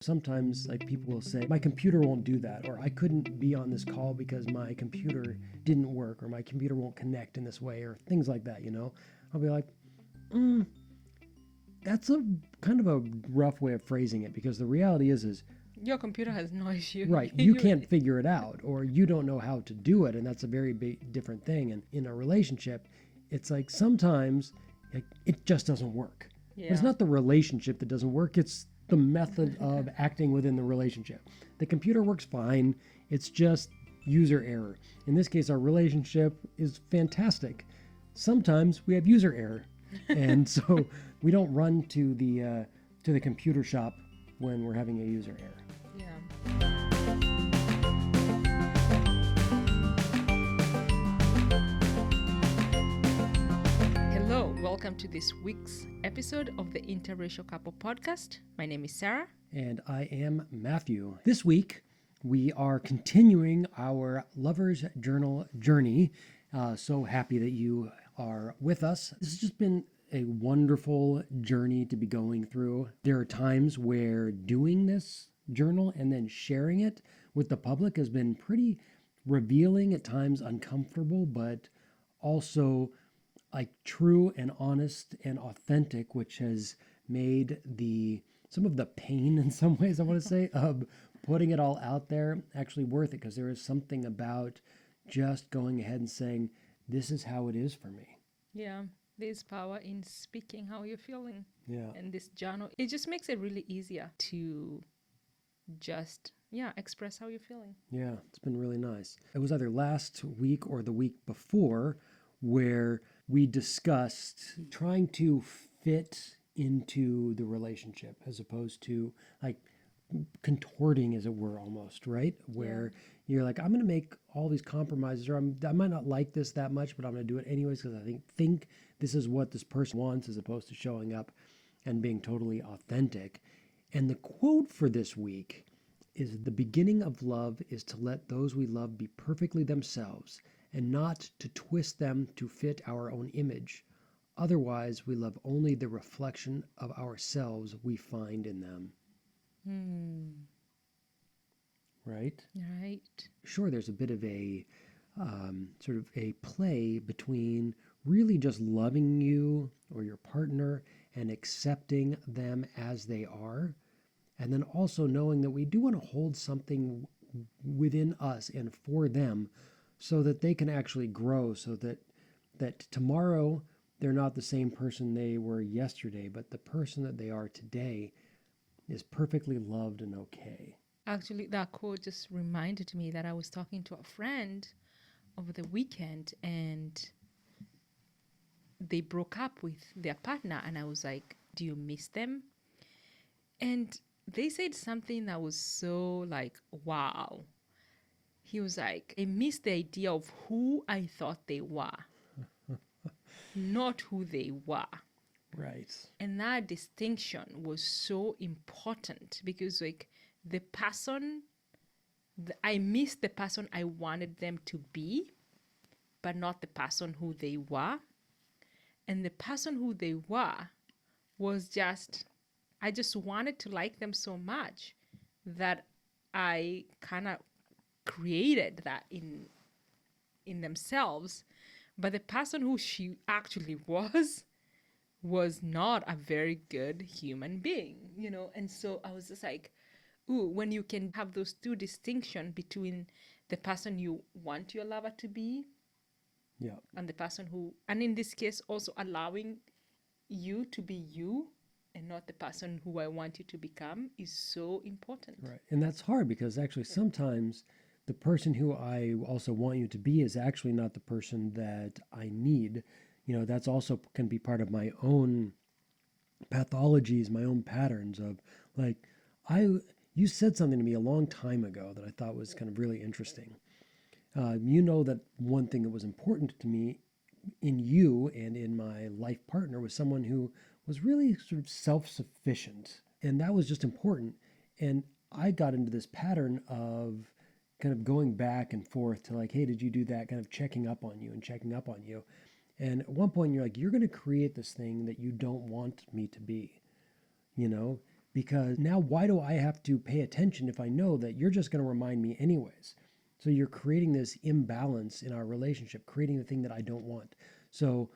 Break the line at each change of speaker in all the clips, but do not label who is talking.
Sometimes like people will say, my computer won't do that, or I couldn't be on this call because my computer didn't work, or my computer won't connect in this way, or things like that, you know? I'll be like, that's a kind of a rough way of phrasing it, because the reality is
Your computer has no issue.
right, you can't figure it out, or you don't know how to do it, and that's a very big different thing. And in a relationship, it's like sometimes it just doesn't work. But it's not the relationship that doesn't work, it's the method of acting within the relationship. The computer works fine, it's just user error. In this case, our relationship is fantastic. Sometimes we have user error, and so we don't run to the computer shop when we're having a user error.
Hello, welcome to this week's episode of the Interracial Couple podcast. My name is Sarah.
And I am Matthew. This week, we are continuing our Lover's Journal journey. So happy that you are with us. This has just been a wonderful journey to be going through. There are times where doing this journal and then sharing it with the public has been pretty revealing, at times uncomfortable, but also like true and honest and authentic, which has made some of the pain in some ways, I want to say, of putting it all out there actually worth it, because there is something about just going ahead and saying, this is how it is for me.
Yeah, there's power in speaking how you're feeling.
Yeah.
And this journal, it just makes it really easier to just, express how you're feeling.
Yeah, it's been really nice. It was either last week or the week before where we discussed trying to fit into the relationship as opposed to like contorting, as it were, almost, right? Where you're like, I'm going to make all these compromises, or I might not like this that much, but I'm going to do it anyways because I think this is what this person wants, as opposed to showing up and being totally authentic. And the quote for this week is, the beginning of love is to let those we love be perfectly themselves and not to twist them to fit our own image. Otherwise, we love only the reflection of ourselves we find in them. Right?
Right.
Sure, there's a bit of a sort of a play between really just loving you or your partner and accepting them as they are, and then also knowing that we do want to hold something within us and for them so that they can actually grow, so that tomorrow they're not the same person they were yesterday, but the person that they are today is perfectly loved and okay.
Actually, that quote just reminded me that I was talking to a friend over the weekend and they broke up with their partner, and I was like, do you miss them? And they said something that was so like, wow. He was like, I miss the idea of who I thought they were, not who they were.
Right.
And that distinction was so important because like the person, I missed the person I wanted them to be, but not the person who they were. And the person who they were was just, I just wanted to like them so much that I kind of created that in themselves. But the person who she actually was not a very good human being, you know? And so I was just like, ooh, when you can have those two distinctions between the person you want your lover to be, and the person who, and in this case, also allowing you to be you and not the person who I want you to become, is so important.
Right. And that's hard because actually sometimes the person who I also want you to be is actually not the person that I need. You know, that's also can be part of my own pathologies, my own patterns of like, you said something to me a long time ago that I thought was kind of really interesting. You know that one thing that was important to me in you and in my life partner was someone who was really sort of self-sufficient. And that was just important. And I got into this pattern of kind of going back and forth to like, hey, did you do that? Kind of checking up on you and checking up on you. And at one point you're like, you're going to create this thing that you don't want me to be, you know? because now why do I have to pay attention if I know that you're just going to remind me anyways? So you're creating this imbalance in our relationship, creating the thing that I don't want. So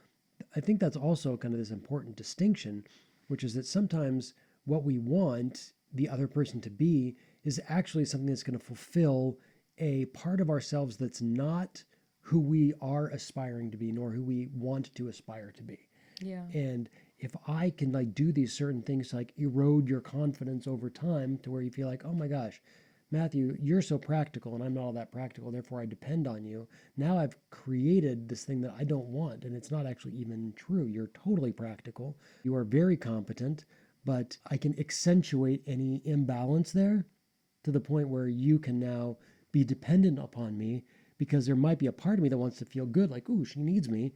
I think that's also kind of this important distinction, which is that sometimes what we want the other person to be is actually something that's going to fulfill a part of ourselves that's not who we are aspiring to be, nor who we want to aspire to be.
Yeah.
And if I can like do these certain things to like erode your confidence over time to where you feel like, oh my gosh, Matthew, you're so practical and I'm not all that practical, therefore I depend on you. Now I've created this thing that I don't want, and it's not actually even true. You're totally practical. You are very competent, but I can accentuate any imbalance there to the point where you can now be dependent upon me, because there might be a part of me that wants to feel good, like, ooh, she needs me,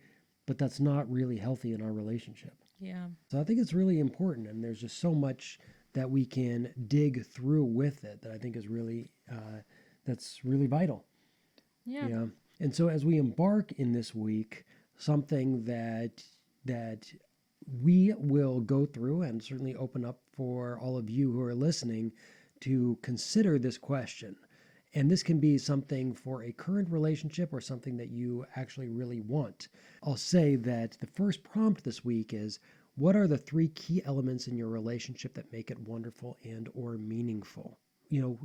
but that's not really healthy in our relationship.
Yeah.
So I think it's really important, and there's just so much that we can dig through with it that I think is really, that's really vital.
Yeah.
Yeah. And so as we embark in this week, something that we will go through and certainly open up for all of you who are listening to consider this question. And this can be something for a current relationship or something that you actually really want. I'll say that the first prompt this week is, what are the 3 key elements in your relationship that make it wonderful and or meaningful? You know,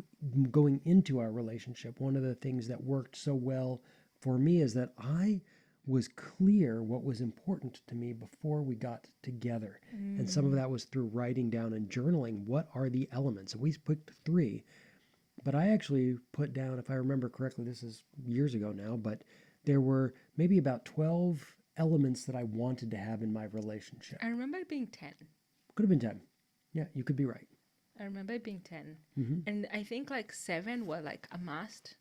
going into our relationship, one of the things that worked so well for me is that I was clear what was important to me before we got together. And some of that was through writing down and journaling what are the elements. And we picked 3. But I actually put down, if I remember correctly, this is years ago now, but there were maybe about 12 elements that I wanted to have in my relationship.
I remember it being 10.
Could have been 10. Yeah, you could be right.
I remember it being 10.
Mm-hmm.
And I think like 7 were like a must.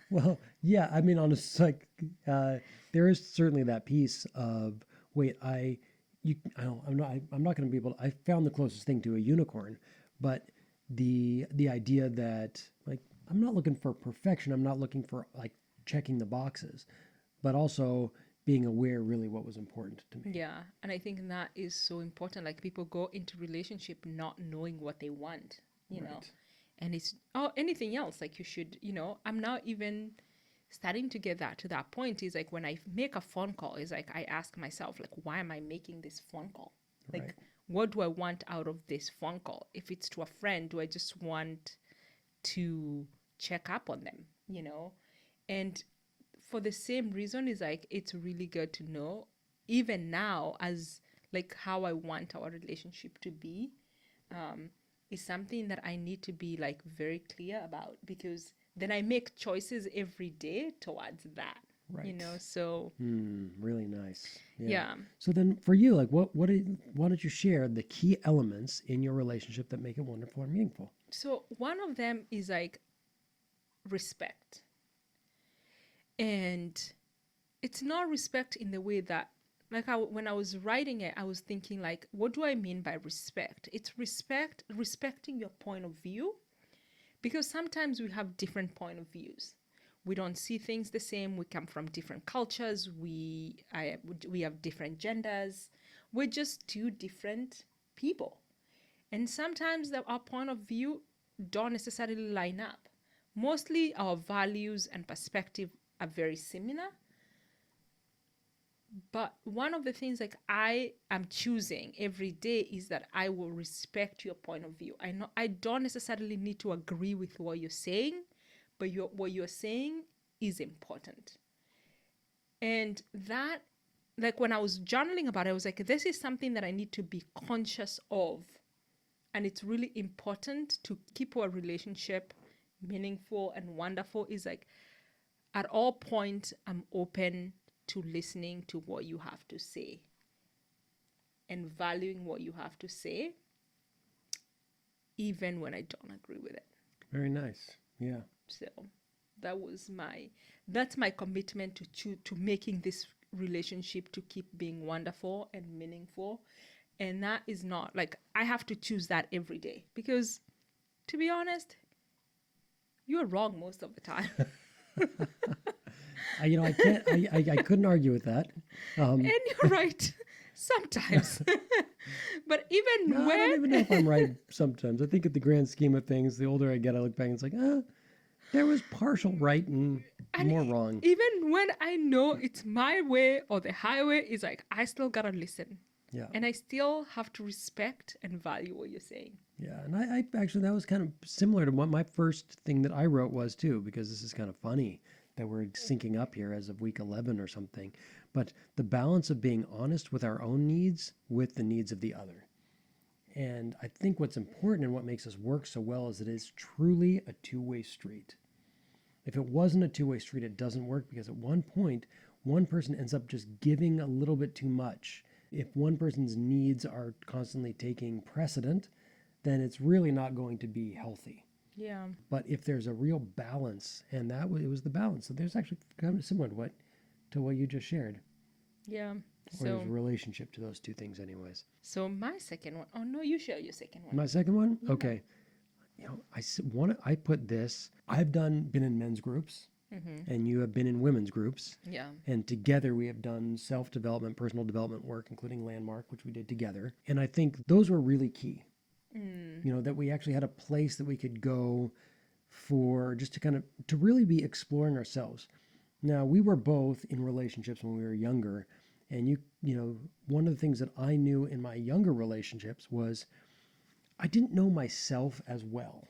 Well, yeah, I mean, honestly, like, there is certainly that piece of, wait, I'm not going to be able to, I found the closest thing to a unicorn, but the idea that, like, I'm not looking for perfection. I'm not looking for like checking the boxes, but also being aware really what was important to me.
Yeah. And I think that is so important. Like people go into relationship not knowing what they want, you know,
Right.
and it's, anything else. Like you should, I'm now even starting to get that to that point is like when I make a phone call, is like I ask myself, like, why am I making this phone call? Like,
Right.
what do I want out of this phone call? If it's to a friend, do I just want to check up on them, And for the same reason is like, it's really good to know, even now, as like how I want our relationship to be, is something that I need to be like very clear about, because then I make choices every day towards that.
Right.
So
Really nice.
yeah.
So then for you, like why don't you share the key elements in your relationship that make it wonderful and meaningful?
So one of them is like respect. And it's not respect in the way that, like when I was writing it, I was thinking like, what do I mean by respect? It's respecting your point of view, because sometimes we have different point of views. We don't see things the same. We come from different cultures. We have different genders. We're just 2 different people. And sometimes our point of view don't necessarily line up. Mostly our values and perspective are very similar. But one of the things like I am choosing every day is that I will respect your point of view. I don't necessarily need to agree with what you're saying, but what you're saying is important. And that, like when I was journaling about it, I was like, this is something that I need to be conscious of. And it's really important to keep our relationship meaningful and wonderful, is like at all points, I'm open to listening to what you have to say and valuing what you have to say, even when I don't agree with it.
Very nice. Yeah.
So that's my commitment to making this relationship to keep being wonderful and meaningful. And that is not like, I have to choose that every day, because to be honest, you're wrong most of the time.
I couldn't argue with that.
And you're right Sometimes. But even
No, I don't
when
even know if I'm right sometimes. I think at the grand scheme of things, the older I get, I look back and it's like, there was partial right and
and
more wrong.
even when I know it's my way or the highway, it's like I still gotta listen.
Yeah.
And I still have to respect and value what you're saying.
Yeah. And I actually, that was kind of similar to what my first thing that I wrote was too, because this is kind of funny that we're syncing up here as of week 11 or something. But the balance of being honest with our own needs with the needs of the other. And I think what's important and what makes us work so well is it is truly a two-way street. If it wasn't a two-way street, it doesn't work because at one point, one person ends up just giving a little bit too much. If one person's needs are constantly taking precedent, then it's really not going to be healthy.
Yeah.
But if there's a real balance, and it was the balance. So there's actually kind of similar to what you just shared.
Yeah.
Or there's a relationship to those two things anyways.
So my second one. Oh no, you share your second one.
My second one? Okay. I put this, I've been in men's groups, and you have been in women's groups.
Yeah.
And together we have done self-development, personal development work, including Landmark, which we did together. And I think those were really key. That we actually had a place that we could go for just to really be exploring ourselves. Now, we were both in relationships when we were younger. And one of the things that I knew in my younger relationships was I didn't know myself as well,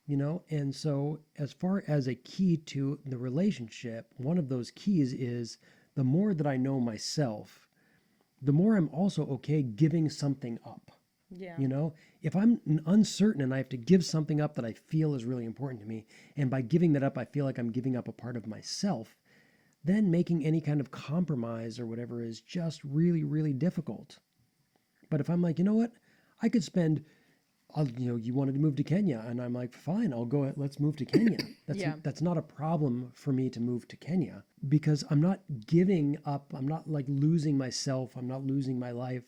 and so as far as a key to the relationship, one of those keys is the more that I know myself, the more I'm also okay giving something up.
Yeah.
If I'm uncertain and I have to give something up that I feel is really important to me, and by giving that up, I feel like I'm giving up a part of myself, then making any kind of compromise or whatever is just really, really difficult. But if I'm like, you know what, I could spend, you wanted to move to Kenya, and I'm like, fine, I'll go, let's move to Kenya. That's not a problem for me to move to Kenya because I'm not giving up. I'm not like losing myself. I'm not losing my life.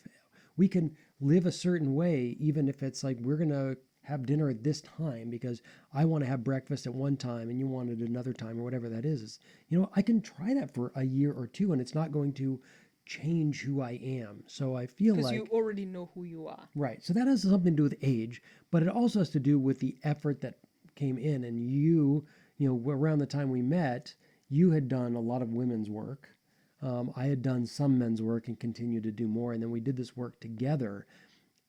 We can live a certain way, even if it's like, we're going to have dinner at this time because I want to have breakfast at one time and you want it another time or whatever that is. I can try that for a year or two and it's not going to change who I am. So I feel like...
Because you already know who you are.
Right. So that has something to do with age, but it also has to do with the effort that came in. And around the time we met, you had done a lot of women's work. I had done some men's work and continued to do more. And then we did this work together.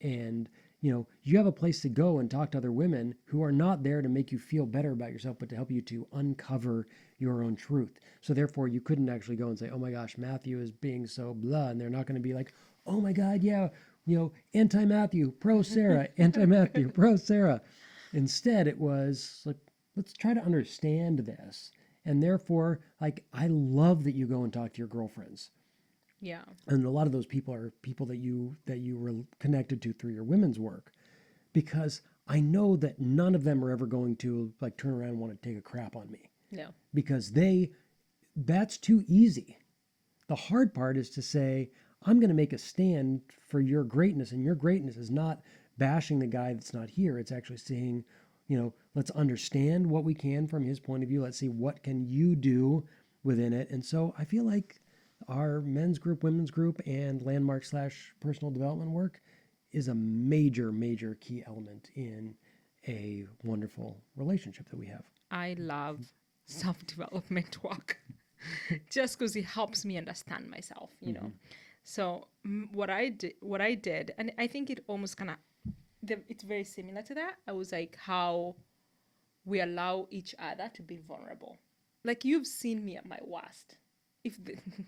And, you have a place to go and talk to other women who are not there to make you feel better about yourself, but to help you to uncover your own truth. So therefore, you couldn't actually go and say, oh my gosh, Matthew is being so blah. And they're not going to be like, oh my God, yeah, anti-Matthew, pro-Cera, anti-Matthew, pro-Cera. Instead, it was like, let's try to understand this. And therefore, like, I love that you go and talk to your girlfriends.
Yeah.
And a lot of those people are people that you were connected to through your women's work, because I know that none of them are ever going to like turn around and want to take a crap on me.
No.
Because that's too easy. The hard part is to say, I'm going to make a stand for your greatness, and your greatness is not bashing the guy that's not here. It's actually saying, let's understand what we can from his point of view. Let's see what can you do within it. And so I feel like our men's group, women's group, and Landmark / personal development work is a major, major key element in a wonderful relationship that we have.
I love self-development work just because it helps me understand myself, So what I did, and I think it almost it's very similar to that. I was like, how we allow each other to be vulnerable. Like, you've seen me at my worst.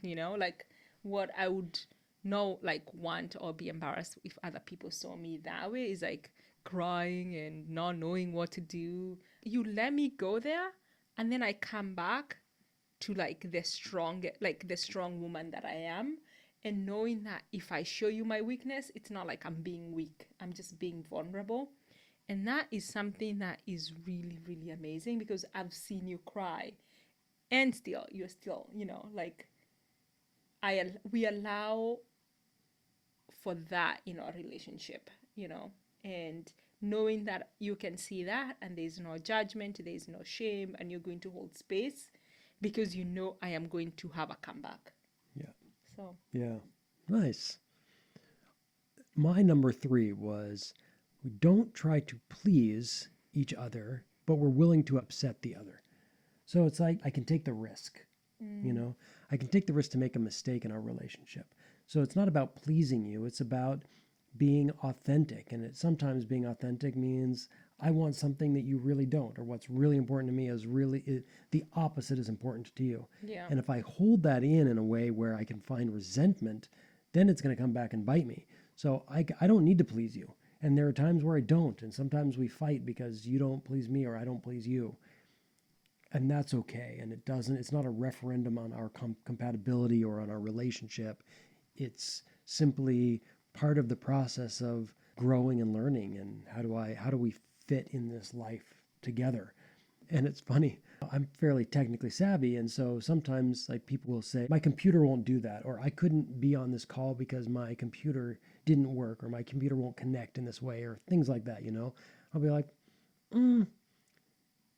Like what I would want or be embarrassed if other people saw me that way is like crying and not knowing what to do. You let me go there, and then I come back to the strong woman that I am, and knowing that if I show you my weakness, it's not like I'm being weak. I'm just being vulnerable. And that is something that is really, really amazing, because I've seen you cry. And still, you're still, we allow for that in our relationship, and knowing that you can see that and there's no judgment, there's no shame, and you're going to hold space because I am going to have a comeback.
Yeah.
So.
Yeah. Nice. my number 3 was we don't try to please each other, but we're willing to upset the other. So it's like I can take the risk, you know, I can take the risk to make a mistake in our relationship. So it's not about pleasing you, it's about being authentic. And sometimes being authentic means I want something that you really don't, or what's really important to me is really the opposite is important to you.
Yeah.
And if I hold that in a way where I can find resentment, then it's going to come back and bite me. So I don't need to please you. And there are times where I don't. And sometimes we fight because you don't please me or I don't please you. And that's okay. And it's not a referendum on our compatibility or on our relationship. It's simply part of the process of growing and learning. And how do we fit in this life together? And it's funny, I'm fairly technically savvy. And so sometimes like people will say, my computer won't do that, or I couldn't be on this call because my computer didn't work, or my computer won't connect in this way, or things like that, you know? I'll be like,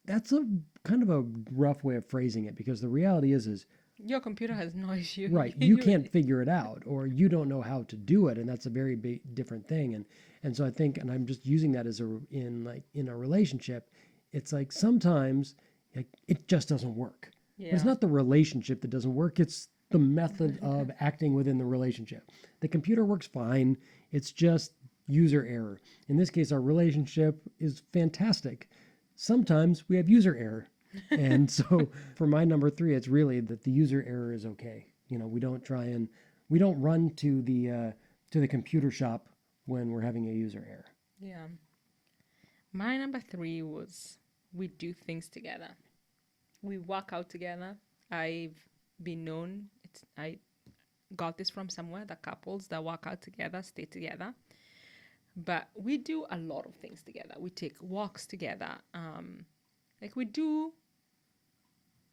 that's a kind of a rough way of phrasing it, because the reality is
your computer has no issue.
right, you can't figure it out, or you don't know how to do it, and that's a very big different thing. And so I think, and I'm just using that as in a relationship, it's like sometimes like, it just doesn't work.
Yeah.
But it's not the relationship that doesn't work, it's the method of acting within the relationship. The computer works fine, it's just user error. In this case, our relationship is fantastic. Sometimes we have user error. And so for my number 3, it's really that the user error is okay. You know, we don't run to the computer shop when we're having a user error.
Yeah. My number 3 was we do things together. We work out together. I've been known, I got this from somewhere, that couples that work out together stay together. But we do a lot of things together. We take walks together. Like we do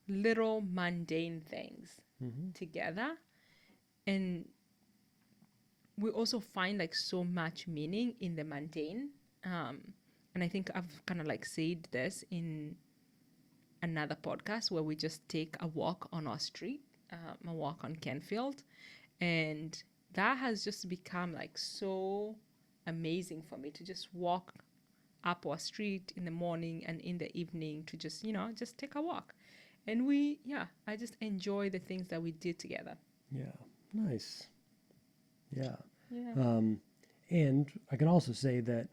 little mundane things together. And we also find like so much meaning in the mundane. And I think I've kind of like said this in another podcast where we just take a walk on our street, a walk on Kenfield. And that has just become like so amazing for me to just walk up our street in the morning and in the evening to just, just take a walk. And I just enjoy the things that we did together.
Yeah, nice. Yeah.
Yeah.
And I can also say that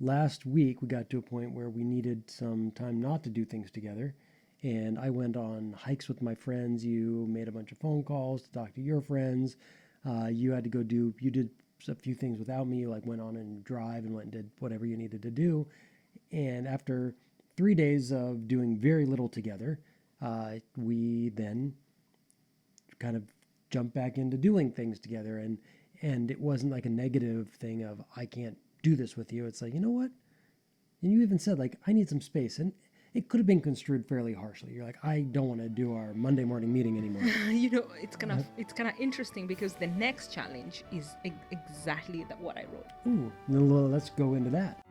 last week we got to a point where we needed some time not to do things together. And I went on hikes with my friends. You made a bunch of phone calls to talk to your friends. You did a few things without me. You like went on and drive and went and did whatever you needed to do. And after 3 days of doing very little together, we then kind of jumped back into doing things together. And it wasn't like a negative thing of, I can't do this with you. It's like, you know what? And you even said like, I need some space. And it could have been construed fairly harshly. You're like, I don't want to do our Monday morning meeting anymore.
It's kind of interesting because the next challenge is exactly what I wrote.
Ooh, let's go into that.